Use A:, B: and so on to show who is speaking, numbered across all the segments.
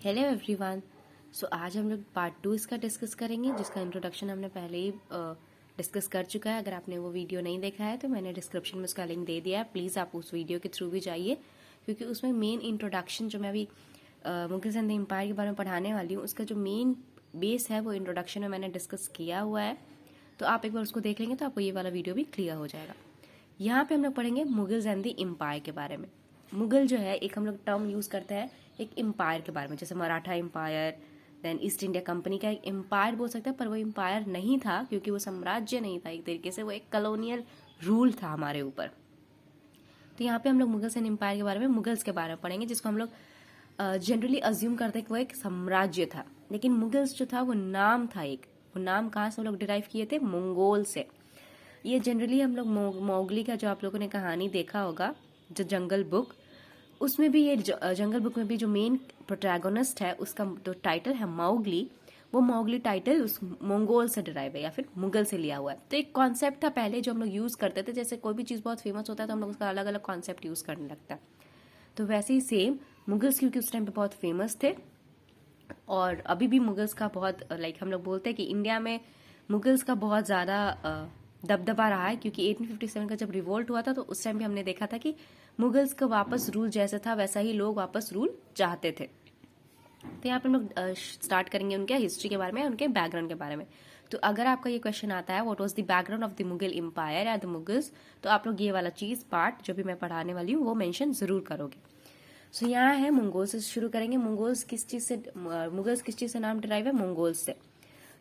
A: Hello everyone. सो आज हम लोग पार्ट 2 इसका डिस्कस करेंगे, जिसका इंट्रोडक्शन हमने पहले ही डिस्कस कर चुका है। अगर आपने वो वीडियो नहीं देखा है तो मैंने डिस्क्रिप्शन में उसका लिंक दे दिया है। प्लीज़ आप उस वीडियो के थ्रू भी जाइए, क्योंकि उसमें मेन इंट्रोडक्शन जो मैं अभी मुगल सिंध एम्पायर के बारे में पढ़ाने वाली हूँ, उसका जो मेन बेस है वो इंट्रोडक्शन में मैंने डिस्कस किया हुआ है। तो आप एक बार उसको देख लेंगे तो आपको ये वाला वीडियो भी क्लियर हो जाएगा। यहाँ पे हम लोग पढ़ेंगे मुगल एंड द एम्पायर के बारे में। मुगल जो है एक हम लोग टर्म यूज करते हैं एक एम्पायर के बारे में, जैसे Maratha empire, then east India company का एक एम्पायर बोल सकते हैं, पर वो एम्पायर नहीं था क्योंकि वो साम्राज्य नहीं था। एक तरीके से वो एक कॉलोनियल रूल था हमारे ऊपर। तो यहाँ पे हम लोग मुगल्स एंड एम्पायर के बारे में, मुगल्स के बारे में पढ़ेंगे, जिसको हम लोग जनरली अज्यूम करते हैं कि वो एक साम्राज्य था। लेकिन मुगल्स जो था वो नाम था एक। वो नाम कहाँ से हम लोग डिराइव किए थे? मंगोल से। ये जनरली हम लोग मोगली का जो आप लोगों ने कहानी देखा होगा, जो जंगल बुक, उसमें भी ये जंगल बुक में भी जो मेन प्रोटैगोनिस्ट है उसका जो टाइटल है मौगली, वो मौगली टाइटल उस मंगोल से डिराइव है या फिर मुगल से लिया हुआ है। तो एक कॉन्सेप्ट था पहले जो हम लोग यूज करते थे, जैसे कोई भी चीज़ बहुत फेमस होता है तो हम लोग उसका अलग अलग कॉन्सेप्ट यूज करने लगता है। तो वैसे ही सेम मुगल्स, क्योंकि उस टाइम पे बहुत फेमस थे और अभी भी मुगल्स का बहुत हम लोग बोलते हैं कि इंडिया में मुगल्स का बहुत ज़्यादा दबदबा रहा है, क्योंकि 1857 का जब रिवोल्ट हुआ था तो उस टाइम भी हमने देखा था कि मुगल्स का वापस रूल जैसा था वैसा ही लोग वापस रूल चाहते थे। तो यहाँ पे हम लोग स्टार्ट करेंगे उनके हिस्ट्री के बारे में, उनके बैकग्राउंड के बारे में। तो अगर आपका ये क्वेश्चन आता है what was the background of the Mughal empire या द मुगल्स, तो आप लोग ये वाला चीज पार्ट जो भी मैं पढ़ाने वाली हूँ वो मेंशन जरूर करोगे। सो यहाँ है मंगोल से शुरू करेंगे। मुगल्स किस चीज से नाम डिराइव है? मंगोल्स से।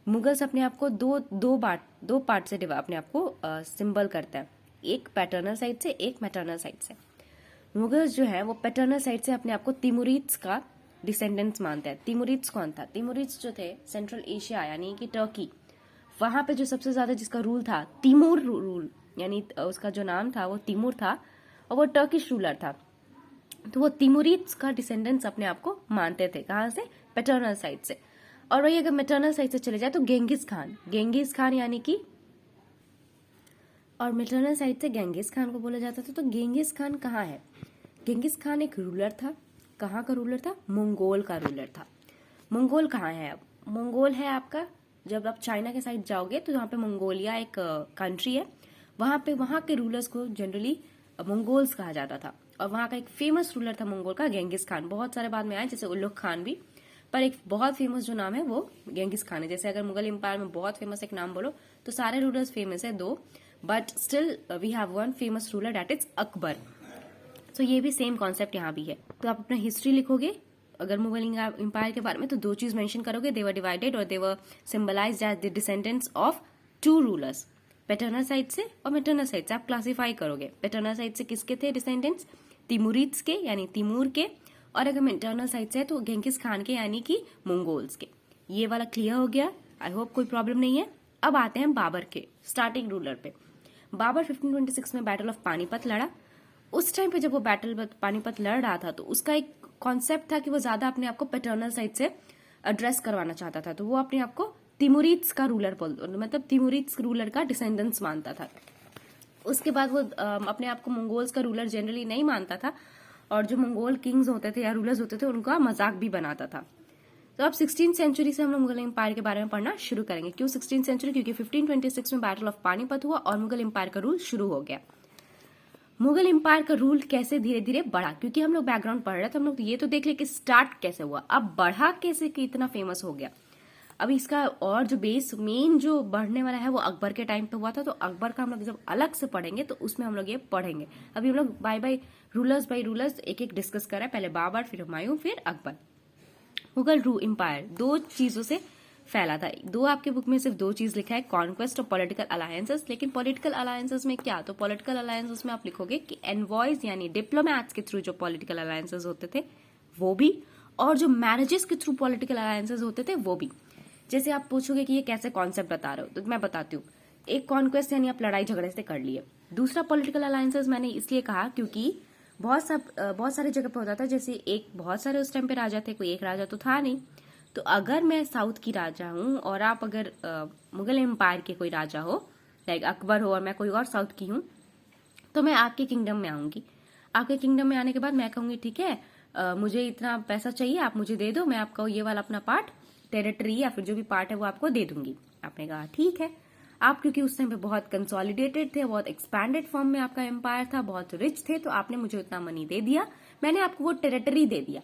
A: मुगल्स अपने आप को दो पार्ट से अपने आप को सिंबल करता है, एक पैटर्नल साइड से, एक मैटर्नल साइड से। मुगल्स जो है वो पैटर्नल साइड से अपने आप को तिमुरिड्स का डिसेंडेंट्स मानते हैं। तिमुरिड्स कौन था? तिमुरिड्स जो थे सेंट्रल एशिया यानी कि टर्की, वहां पे जो सबसे ज्यादा जिसका रूल था तिमूर रूल, यानी उसका जो नाम था वो तिमूर था और वो टर्किश रूलर था। तो वो तिमुरिड्स का डिसेंडेंट्स अपने आप को मानते थे। कहाँ से? पैटर्नल साइड से। और वही अगर मैटर्नल साइड से चले जाए तो गेंगिस खान यानी कि, और मैटर्नल साइड से गेंगिस खान को बोला जाता था। तो गेंगिस खान कहाँ है? गेंगिस खान एक रूलर था। कहाँ का रूलर था? मंगोल का रूलर था। मंगोल कहाँ है? अब मंगोल है आपका, जब आप चाइना के साइड जाओगे तो वहाँ पे मंगोलिया एक कंट्री है, वहाँ के रूलर्स को जनरली मंगोल्स कहा जाता था। और वहाँ का एक फेमस रूलर था मंगोल का गेंगिस खान। बहुत सारे बाद में आए जैसे उल्लुग खान भी, पर एक बहुत फेमस जो नाम है वो गेंगिस खान है। जैसे अगर मुगल एम्पायर में बहुत फेमस एक नाम बोलो तो सारे रूलर्स फेमस है दो, but still we have one famous ruler, that is Akbar. तो ये भी सेम कॉन्सेप्ट यहाँ भी है। तो आप अपना हिस्ट्री लिखोगे अगर मुगल एम्पायर के बारे में तो दो चीज मेंशन करोगे, दे वर डिवाइडेड और they were symbolised as the descendants of two rulers. Paternal side से और मैटर्नल साइड से आप क्लासिफाई करोगे। पैटर्नल साइड से किसके थे डिसेंडेंट्स? तिमुरिड्स के यानी तिमूर के, और अगर मैटर्नल साइड से है तो गेंगिस खान के यानी कि मंगोल्स के। ये वाला क्लियर हो गया? आई होप कोई प्रॉब्लम नहीं है। अब आते हैं बाबर के स्टार्टिंग रूलर पे। बाबर 1526 में बैटल ऑफ पानीपत लड़ा। उस टाइम पे जब वो बैटल पानीपत लड़ रहा था तो उसका एक कॉन्सेप्ट था कि वो ज्यादा अपने आप को पैटर्नल साइड से एड्रेस करवाना चाहता था। तो वो अपने आप को तिमुरिड्स का रूलर मतलब तिमुरिड्स रूलर का डिसेंडेंट्स मानता था। उसके बाद वो अपने आप को मंगोल्स का रूलर जनरली नहीं मानता था, और जो मंगोल किंग्स होते थे या रूलर्स होते थे उनका मजाक भी बनाता था। तो अब 16th सेंचुरी से हम लोग मुगल एम्पायर के बारे में पढ़ना शुरू करेंगे। क्यों 16th सेंचुरी? क्योंकि 1526 में बैटल ऑफ पानीपत हुआ और मुगल एम्पायर का रूल शुरू हो गया। मुगल एम्पायर का रूल कैसे धीरे धीरे बढ़ा, क्योंकि हम लोग बैकग्राउंड पढ़ रहे थे, हम लोग ये तो देख ले कि स्टार्ट कैसे हुआ, अब बढ़ा कैसे कि इतना फेमस हो गया। अब इसका और जो बेस मेन जो बढ़ने वाला है वो अकबर के टाइम पे हुआ था। तो अकबर का हम लोग जब अलग से पढ़ेंगे तो उसमें हम लोग ये पढ़ेंगे। अभी हम लोग बाय रूलर्स एक एक डिस्कस कर रहे हैं, पहले बाबर, फिर हुमायूं, फिर अकबर। मुगल एम्पायर दो चीजों से फैला था। दो आपके बुक में सिर्फ दो चीज लिखा है, कॉन्क्वेस्ट और पॉलिटिकल अलायंसेस। लेकिन पॉलिटिकल अलायंसेस में क्या? तो पॉलिटिकल अलायंसेस में आप लिखोगे कि एनवॉयज यानी डिप्लोमैट्स के थ्रू जो पॉलिटिकल अलायंसेस होते थे वो भी, और जो मैरिजेस के थ्रू पॉलिटिकल अलायंसेस होते थे वो भी। जैसे आप पूछोगे कि ये कैसे कॉन्सेप्ट बता रहे हो, तो मैं बताती हूँ। एक कॉन्क्वेस्ट यानी आप लड़ाई झगड़े से कर लिए। दूसरा पॉलिटिकल अलायंसेस मैंने इसलिए कहा क्योंकि बहुत सारे जगह पे होता था, जैसे एक बहुत सारे उस टाइम पे राजा थे, कोई एक राजा तो था नहीं। तो अगर मैं साउथ की राजा हूँ और आप अगर मुगल एम्पायर के कोई राजा हो, लाइक अकबर हो, और मैं कोई और साउथ की हूँ, तो मैं आपके किंगडम में आऊंगी। आपके किंगडम में आने के बाद मैं कहूंगी ठीक है मुझे इतना पैसा चाहिए, आप मुझे दे दो, मैं आपका ये वाला अपना पार्ट, टेरिटरी या फिर जो भी पार्ट है वो आपको दे दूंगी। आपने कहा ठीक है। आप क्योंकि उस टाइम पे बहुत कंसोलिडेटेड थे, बहुत एक्सपैंडेड फॉर्म में आपका एम्पायर था, बहुत रिच थे, तो आपने मुझे उतना मनी दे दिया, मैंने आपको वो टेरिटरी दे दिया।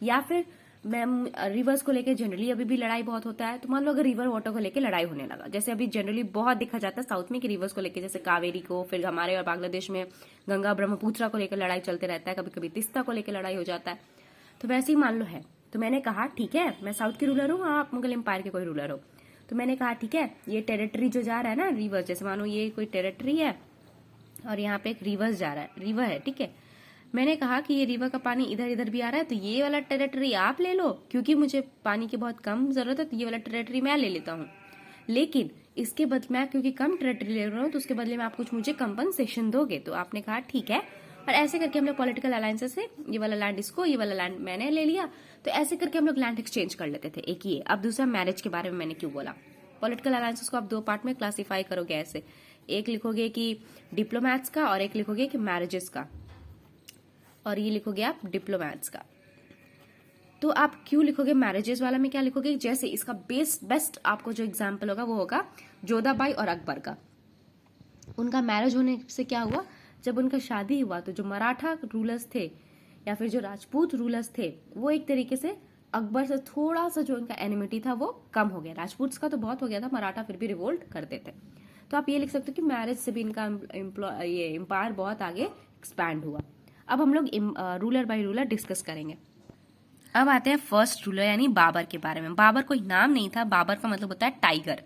A: या फिर मैम रिवर्स को लेकर जनरली अभी भी लड़ाई बहुत होता है, तो मान लो अगर रिवर वाटर को लेकर लड़ाई होने लगा, जैसे अभी जनरली बहुत देखा जाता है साउथ में कि रिवर्स को लेकर, जैसे कावेरी को, फिर हमारे और बांग्लादेश में गंगा ब्रह्मपुत्रा को लेकर लड़ाई चलते रहता है, कभी कभी तिस्ता को लेकर लड़ाई हो जाता है, तो वैसे ही मान लो है। तो मैंने कहा ठीक है, मैं साउथ की रूलर हूँ, आप मुगल एम्पायर के कोई रूलर हो, तो मैंने कहा ठीक है, ये टेरिटरी जो जा रहा है ना रिवर, जैसे मानो ये कोई टेरिटरी है और यहाँ पे एक रिवर्स जा रहा है, रिवर है, ठीक है, मैंने कहा कि ये रिवर का पानी इधर इधर भी आ रहा है, तो ये वाला टेरिटरी आप ले लो, क्योंकि मुझे पानी की बहुत कम जरूरत है, तो ये वाला टेरिटरी मैं ले लेता हूँ, लेकिन इसके बदले मैं क्योंकि कम टेरिटरी ले रहा हूँ, तो उसके बदले में आप कुछ मुझे कंपनसेशन दोगे। तो आपने कहा ठीक है, और ऐसे करके हम लोग पॉलिटिकल अलायंसेस से ये वाला लैंड इसको, ये वाला लैंड मैंने ले लिया, तो ऐसे करके हम लोग लैंड एक्सचेंज कर लेते थे। एक ये। अब दूसरा मैरिज के बारे में मैंने क्यों बोला, पॉलिटिकल अलायंसेस को आप दो पार्ट में क्लासिफाई करोगे ऐसे, एक लिखोगे कि डिप्लोमैट्स का और एक लिखोगे कि मैरिजेस का, और ये लिखोगे आप डिप्लोमैट्स का। तो आप क्यों लिखोगे मैरिजेस वाला में क्या लिखोगे, जैसे इसका बेस्ट आपको जो एग्जाम्पल होगा वो होगा जोधाबाई और अकबर का। उनका मैरिज होने से क्या हुआ, जब उनका शादी हुआ तो जो मराठा रूलर्स थे या फिर जो राजपूत रूलर्स थे, वो एक तरीके से अकबर से थोड़ा सा जो उनका एनिमिटी था वो कम हो गया। राजपूत का तो बहुत हो गया था, मराठा फिर भी रिवोल्ट करते थे। तो आप ये लिख सकते हो कि मैरिज से भी इनका ये एम्पायर बहुत आगे एक्सपैंड हुआ। अब हम लोग रूलर बाय रूलर डिस्कस करेंगे। अब आते हैं फर्स्ट रूलर यानी बाबर के बारे में। बाबर कोई नाम नहीं था, बाबर का मतलब होता है टाइगर,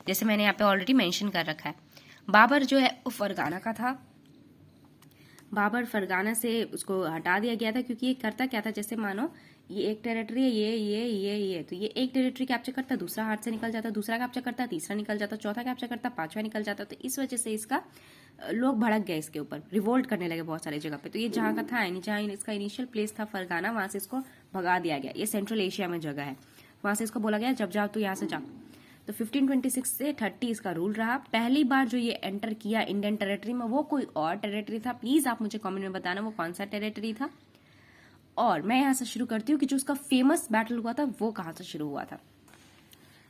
A: जैसे मैंने यहाँ पे ऑलरेडी मेंशन कर रखा है। बाबर जो है वो फरगाना का था। बाबर फरगाना से उसको हटा दिया गया था, क्योंकि ये करता क्या था, जैसे मानो ये एक टेरिटरी है, ये तो ये एक टेरिटरी कैप्चर करता, दूसरा हाथ से निकल जाता, दूसरा कैप्चर करता, तीसरा निकल जाता, चौथा कैप्चर करता, पांचवा निकल जाता। तो इस वजह से इसका लोग भड़क गए, इसके ऊपर रिवोल्ट करने लगे बहुत सारी जगह पे। तो ये जहाँ का था, जहाँ इसका इनिशियल प्लेस था फरगाना, वहां से इसको भगा दिया गया। ये सेंट्रल एशिया में जगह है, वहां से इसको बोला गया जब जाओ तो यहाँ से जाओ। तो 1526 से 30 इसका रूल रहा। पहली बार जो ये एंटर किया इंडियन टेरिटरी में वो कोई और टेरिटरी था, प्लीज आप मुझे कमेंट में बताना वो कौन सा टेरिटरी था। और मैं यहाँ से शुरू करती हूँ कि जो उसका फेमस बैटल हुआ था वो कहाँ से शुरू हुआ था।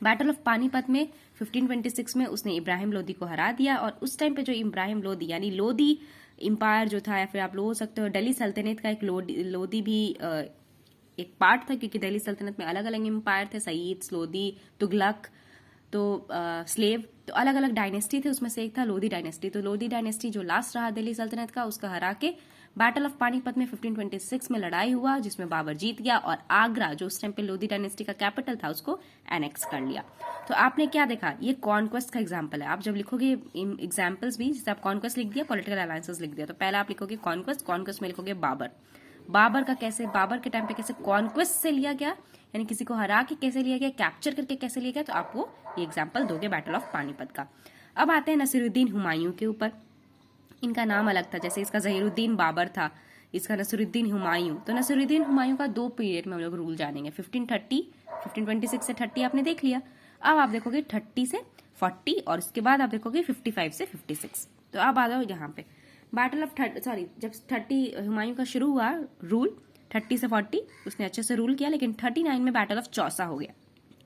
A: बैटल ऑफ पानीपत में 1526 में उसने इब्राहिम लोदी को हरा दिया। और उस टाइम पे जो इब्राहिम लोदी यानी लोदी एम्पायर जो था, या फिर आप लोग हो सकते हो दिल्ली सल्तनत का एक लोदी भी एक पार्ट था, क्योंकि दिल्ली सल्तनत में अलग अलग एम्पायर थे, सईद, लोदी, तुगलक, तो स्लेव, तो अलग अलग डायनेस्टी थे, उसमें से एक था लोधी डायनेस्टी। तो लोधी डायनेस्टी जो लास्ट रहा दिल्ली सल्तनत का, उसका हरा के बैटल ऑफ पानीपत में 1526 में लड़ाई हुआ, जिसमें बाबर जीत गया और आगरा जो उस टाइम पे लोधी डायनेस्टी का कैपिटल था उसको एनेक्स कर लिया। तो आपने क्या देखा, ये कॉन्क्वेस्ट का एग्जाम्पल है। आप जब लिखोगे एग्जाम्पल्स भी, जैसे आप कॉन्क्वेस्ट लिख दिया, पॉलिटिकल अलायंसेस लिख दिया, तो पहले आप लिखोगे कॉन्क्वेस्ट में लिखोगे बाबर। बाबर का कैसे, बाबर के टाइम पे कैसे कॉन्क्वेस्ट से लिया गया, यानी किसी को हरा के कैसे लिया गया, कैप्चर करके कैसे लिया गया, तो आप वो ये एग्जाम्पल दोगे बैटल ऑफ पानीपत का। अब आते हैं नसीरुद्दीन हुमायूं के ऊपर। इनका नाम अलग था, जैसे इसका जहीरुद्दीन बाबर था, इसका नसीरुद्दीन हुमायूं। तो नसीरुद्दीन हुमायूं का दो पीरियड में हम लोग रूल जानेंगे, 1526 से 30 आपने देख लिया। अब आप देखोगे 30 से 40 और उसके बाद आप देखोगे 55 से 56। तो अब आ जाओ यहाँ पे बैटल ऑफ जब 30 हुमायूं का शुरू हुआ रूल 30 से 40 उसने अच्छे से रूल किया, लेकिन 39 में बैटल ऑफ चौसा हो गया।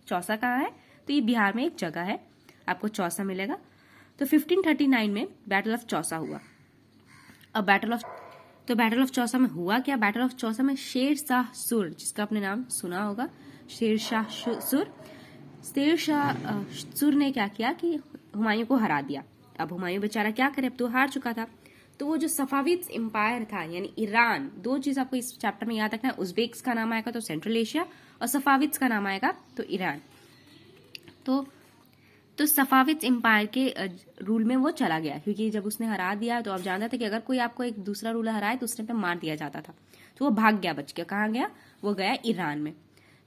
A: चौसा कहाँ है, तो ये बिहार में एक जगह है, आपको चौसा मिलेगा। तो 1539 में बैटल ऑफ चौसा हुआ। अब बैटल ऑफ चौसा में हुआ क्या, बैटल ऑफ चौसा में शेर शाह सुर, जिसका आपने नाम सुना होगा, शेर शाह सुर ने क्या किया कि हुमायूं को हरा दिया। अब हुमायूं बेचारा क्या करे, अब तो हार चुका था। तो वो जो सफाविद्स एम्पायर था यानी ईरान, दो चीज आपको इस चैप्टर में याद रखना है, उज्बेक्स का नाम आएगा तो सेंट्रल एशिया, और सफाविद्स का नाम आएगा तो ईरान। तो सफाविद्स एम्पायर के रूल में वो चला गया, क्योंकि जब उसने हरा दिया तो आप जानते थे कि अगर कोई आपको एक दूसरा रूलर हराए तो उसने पे मार दिया जाता था। तो वो भाग गया, बच गया। कहाँ गया, वो गया ईरान में।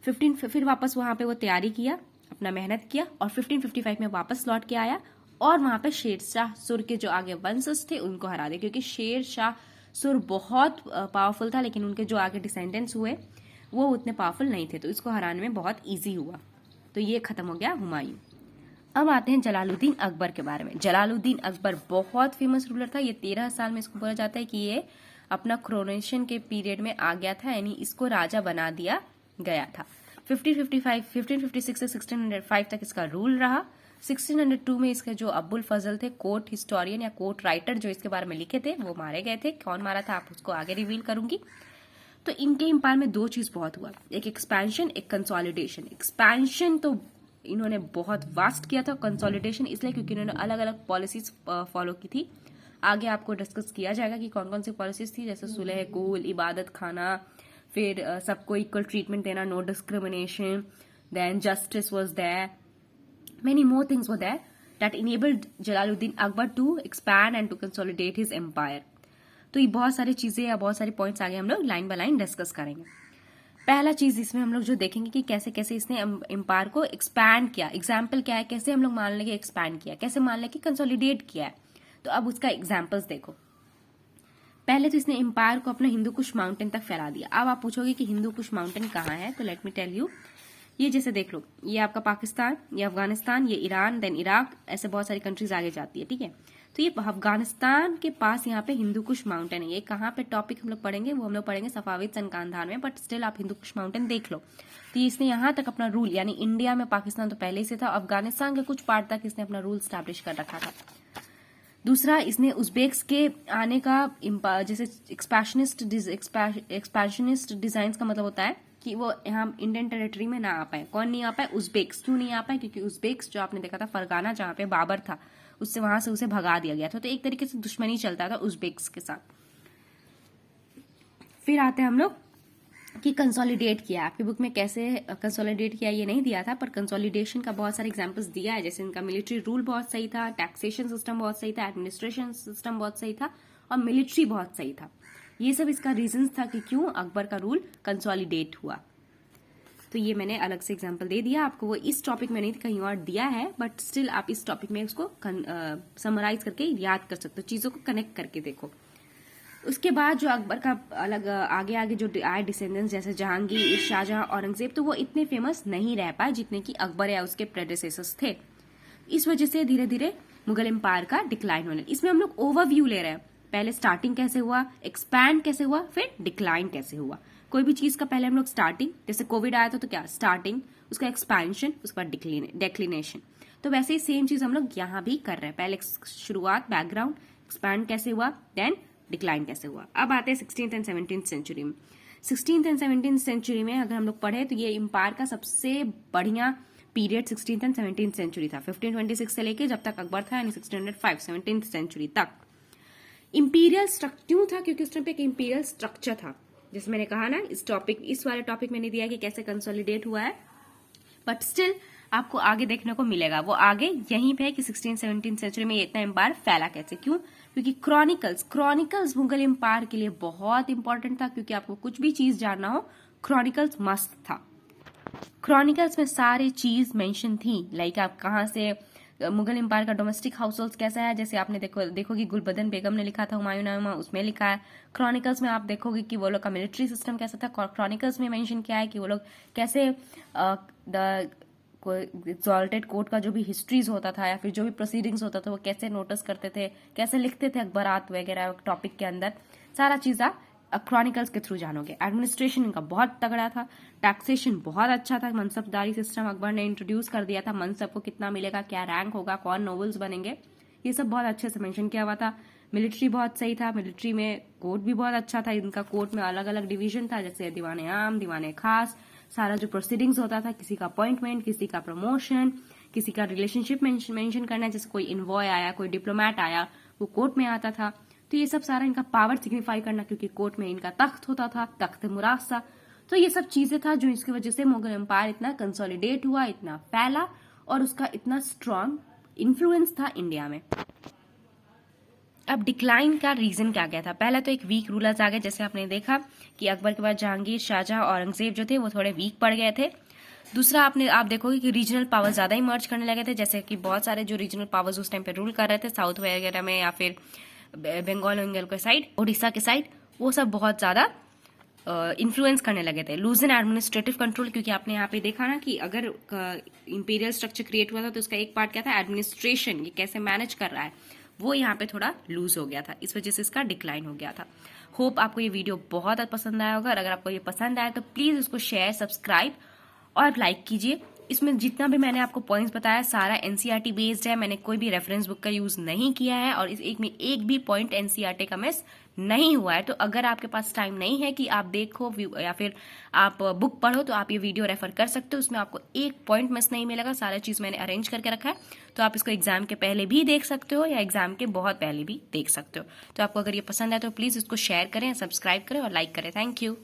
A: फिर वापस वहां पे वो तैयारी किया, अपना मेहनत किया, और 1555 में वापस लौट के आया और वहां पे शेर शाह सुर के जो आगे वंशज थे उनको हरा दिया, क्योंकि शेर शाह सुर बहुत पावरफुल था, लेकिन उनके जो आगे डिसेंडेंट्स हुए वो उतने पावरफुल नहीं थे, तो इसको हराने में बहुत ईजी हुआ। तो ये खत्म हो गया हुमायूं। अब आते हैं जलालुद्दीन अकबर के बारे में। जलालुद्दीन अकबर बहुत फेमस रूलर था। ये 13 साल में इसको बोला जाता है कि ये अपना क्रोनेशन के पीरियड में आ गया था, यानी इसको राजा बना दिया गया था। 1556 से 1605 तक इसका रूल रहा। 1602 में इसके जो अब्बुल फजल थे, कोर्ट हिस्टोरियन या कोर्ट राइटर जो इसके बारे में लिखे थे, वो मारे गए थे। कौन मारा था आप उसको आगे रिवील करूंगी। तो इनके एम्पायर में दो चीज बहुत हुआ, एक एक्सपेंशन, एक कंसोलिडेशन। एक्सपेंशन तो इन्होंने बहुत वास्ट किया था, कंसोलिडेशन इसलिए क्योंकि इन्होंने अलग अलग पॉलिसीज फॉलो की थी। आगे आपको डिस्कस किया जाएगा कि कौन कौन सी पॉलिसीज थी, जैसे सुलह कुल, इबादत खाना, फिर सबको इक्वल ट्रीटमेंट देना, no discrimination, then justice was there, many more things were there that enabled Jalaluddin Akbar to expand and to consolidate his empire. तो ये बहुत सारी चीजें या बहुत सारे पॉइंट्स आगे हम लोग लाइन बाय लाइन डिस्कस करेंगे। पहला चीज इसमें हम लोग जो देखेंगे कि कैसे कैसे इसने एम्पायर को एक्सपैंड किया। एग्जाम्पल क्या है, कैसे हम लोग मान लें कि एक्सपैंड किया, कैसे मान लें कि कंसोलिडेट किया है। तो अब उसका एग्जाम्पल्स देखो। पहले तो इसने एम्पायर को अपना हिंदू कुश माउंटेन तक फैला दिया। अब आप पूछोगे कि हिंदू कुश माउंटेन कहाँ है, तो लेट मी टेल यू। ये जैसे देख लो, ये आपका पाकिस्तान, ये अफगानिस्तान, ये ईरान, देन इराक, ऐसे बहुत सारी कंट्रीज आगे जाती है, ठीक है। तो ये अफगानिस्तान के पास यहाँ पे हिंदू कुश माउंटेन है। ये कहाँ पे टॉपिक हम लोग पढ़ेंगे, वो हम लोग पढ़ेंगे सफाविद संकांधार में, बट स्टिल आप हिंदू कुश माउंटेन देख लो। तो इसने यहाँ तक अपना रूल, यानी इंडिया में पाकिस्तान तो पहले से था, अफगानिस्तान के कुछ पार्ट तक इसने अपना रूल स्टैब्लिश कर रखा था। दूसरा, इसने उज्बेक्स के आने का, जैसे एक्सपैंशनिस्ट डिजाइन का मतलब होता है कि वो यहाँ इंडियन टेरिटरी में ना आ पाए। कौन नहीं आ पाए? उज्बेक्स। क्यों नहीं आ पाए? क्योंकि उज्बेक्स जो आपने देखा था फरगाना जहाँ पे बाबर था, उससे वहां से उसे भगा दिया गया था। तो एक तरीके से दुश्मनी चलता था उज्बेक्स के साथ। फिर आते हैं हम लोग कि कंसोलिडेट किया। आपकी बुक में कैसे कंसोलिडेट किया ये नहीं दिया था, पर कंसोलिडेशन का बहुत सारे एग्जांपल्स दिया है। जैसे इनका मिलिट्री रूल बहुत सही था, टैक्सेशन सिस्टम बहुत सही था, एडमिनिस्ट्रेशन सिस्टम बहुत सही था, और मिलिट्री बहुत सही था। ये सब इसका रीजंस था कि क्यों अकबर का रूल कंसोलिडेट हुआ। तो ये मैंने अलग से एग्जांपल दे दिया आपको, वो इस टॉपिक में नहीं कहीं और दिया है, बट स्टिल आप इस टॉपिक में उसको समराइज करके याद कर सकते हो, चीजों को कनेक्ट करके देखो। उसके बाद जो अकबर का अलग आगे आगे जो आए डिसेंडेंट्स, जैसे जहांगीर, शाहजहां, औरंगजेब, तो वो इतने फेमस नहीं रह पाए जितने कि अकबर या उसके प्रेडेसेसर्स थे। इस वजह से धीरे धीरे मुगल एम्पायर का डिक्लाइन होने। इसमें हम लोग ओवरव्यू ले रहे हैं, पहले स्टार्टिंग कैसे हुआ, एक्सपैंड कैसे हुआ, फिर डिक्लाइन कैसे हुआ। कोई भी चीज का पहले हम लोग स्टार्टिंग, जैसे कोविड आया था तो क्या स्टार्टिंग, उसका एक्सपेंशन, उसके बाद डिक्लिनेशन। तो वैसे ही सेम चीज हम लोग यहाँ भी कर रहे हैं, पहले शुरुआत, बैकग्राउंड, एक्सपैंड कैसे हुआ, देन डिक्लाइन कैसे हुआ। अब आते हैं 16th एंड 17th सेंचुरी में। 16th एंड 17th सेंचुरी में अगर हम लोग पढ़े तो ये एम्पायर का सबसे बढ़िया period 16th and 17th century था। 1526 से लेके जब तक अकबर था, यानी 1605, 17th सेंचुरी तक इंपीरियल स्ट्रक्चर क्यों था, क्योंकि उस टाइम पे एक इंपीरियल स्ट्रक्चर था। जैसे मैंने कहा ना, इस वाले टॉपिक में नहीं दिया कि कैसे कंसोलिडेट हुआ है, बट स्टिल आपको आगे देखने को मिलेगा। वो आगे यहीं पे है कि 16th-17th सेंचुरी में ये इतना एम्पायर फैला कैसे, क्यों? क्योंकि क्रॉनिकल्स मुगल एम्पायर के लिए बहुत इंपॉर्टेंट था, क्योंकि आपको कुछ भी चीज जानना हो, क्रॉनिकल्स मस्ट था। क्रॉनिकल्स में सारी चीज मेंशन थी, लाइक आप कहाँ से मुगल एम्पायर का डोमेस्टिक हाउस होल्ड कैसा है, जैसे आपने देखोगे गुलबदन बेगम ने लिखा था हुमायूं, उसमें लिखा है। क्रॉनिकल्स में आप देखोगे कि वो लोग का मिलिट्री सिस्टम कैसा था, क्रॉनिकल्स में मेंशन किया है कि वो लोग कैसे एग्जॉल्टेड कोर्ट का जो भी हिस्ट्रीज होता था या फिर जो भी प्रोसीडिंग्स होता था वो कैसे नोटिस करते थे, कैसे लिखते थे अखबारात वगैरह टॉपिक के अंदर, सारा चीज आप क्रॉनिकल्स के थ्रू जानोगे। एडमिनिस्ट्रेशन इनका बहुत तगड़ा था, टैक्सेशन बहुत अच्छा था, मनसबदारी सिस्टम अकबर ने इंट्रोड्यूस कर दिया था, मनसब को कितना मिलेगा, क्या रैंक होगा, कौन नोबल्स बनेंगे, ये सब बहुत अच्छे से मेंशन किया हुआ था। मिलिट्री बहुत सही था, मिलिट्री में कोर्ट भी बहुत अच्छा था, इनका कोर्ट में अलग अलग डिवीजन था, जैसे दीवाने आम, दीवाने खास, सारा जो प्रोसीडिंग्स होता था, किसी का अपॉइंटमेंट, किसी का प्रमोशन, किसी का रिलेशनशिप मेंशन करना, जैसे कोई इन्वॉय आया, कोई डिप्लोमैट आया, वो कोर्ट में आता था। तो ये सब सारा इनका पावर सिग्निफाई करना, क्योंकि कोर्ट में इनका तख्त होता था, तख्त मुरासा। तो ये सब चीजें था जो इसकी वजह से मुगल एम्पायर इतना कंसोलिडेट हुआ, इतना फैला, और उसका इतना स्ट्रांग इन्फ्लुएंस था इंडिया में। अब डिक्लाइन का रीजन क्या क्या था? पहला तो एक वीक रूलर्स आ गए, जैसे आपने देखा कि अकबर के बाद जहांगीर, शाहजहां, औरंगजेब जो थे वो थोड़े वीक पड़ गए थे। दूसरा आप देखोगे कि रीजनल पावर ज्यादा ही मर्ज करने लगे थे, जैसे कि बहुत सारे जो रीजनल पावर्स उस टाइम पे रूल कर रहे थे साउथ वगैरह में या फिर बंगाल के साइड, उड़ीसा के साइड, वो सब बहुत ज्यादा इन्फ्लुएंस करने लगे थे। लूज इन एडमिनिस्ट्रेटिव कंट्रोल, क्योंकि आपने यहाँ पे देखा ना कि अगर इंपीरियल स्ट्रक्चर क्रिएट हुआ था तो उसका एक पार्ट क्या था, एडमिनिस्ट्रेशन, ये कैसे मैनेज कर रहा है, वो यहाँ पे थोड़ा लूज हो गया था, इस वजह से इसका डिक्लाइन हो गया था। होप आपको ये वीडियो बहुत पसंद आया होगा। और अगर आपको ये पसंद आया तो प्लीज़ इसको शेयर, सब्सक्राइब और लाइक कीजिए। इसमें जितना भी मैंने आपको पॉइंट्स बताया सारा एनसीईआरटी बेस्ड है, मैंने कोई भी रेफरेंस बुक का यूज नहीं किया है और इस एक में एक भी पॉइंट एनसीईआरटी का मिस नहीं हुआ है। तो अगर आपके पास टाइम नहीं है कि आप देखो या फिर आप बुक पढ़ो तो आप ये वीडियो रेफर कर सकते हो, उसमें आपको एक पॉइंट मिस नहीं मिलेगा, सारा चीज मैंने अरेंज करके रखा है। तो आप इसको एग्जाम के पहले भी देख सकते हो या एग्जाम के बहुत पहले भी देख सकते हो। तो आपको अगर ये पसंद है तो प्लीज इसको शेयर करें, सब्सक्राइब करें और लाइक करें। Thank you.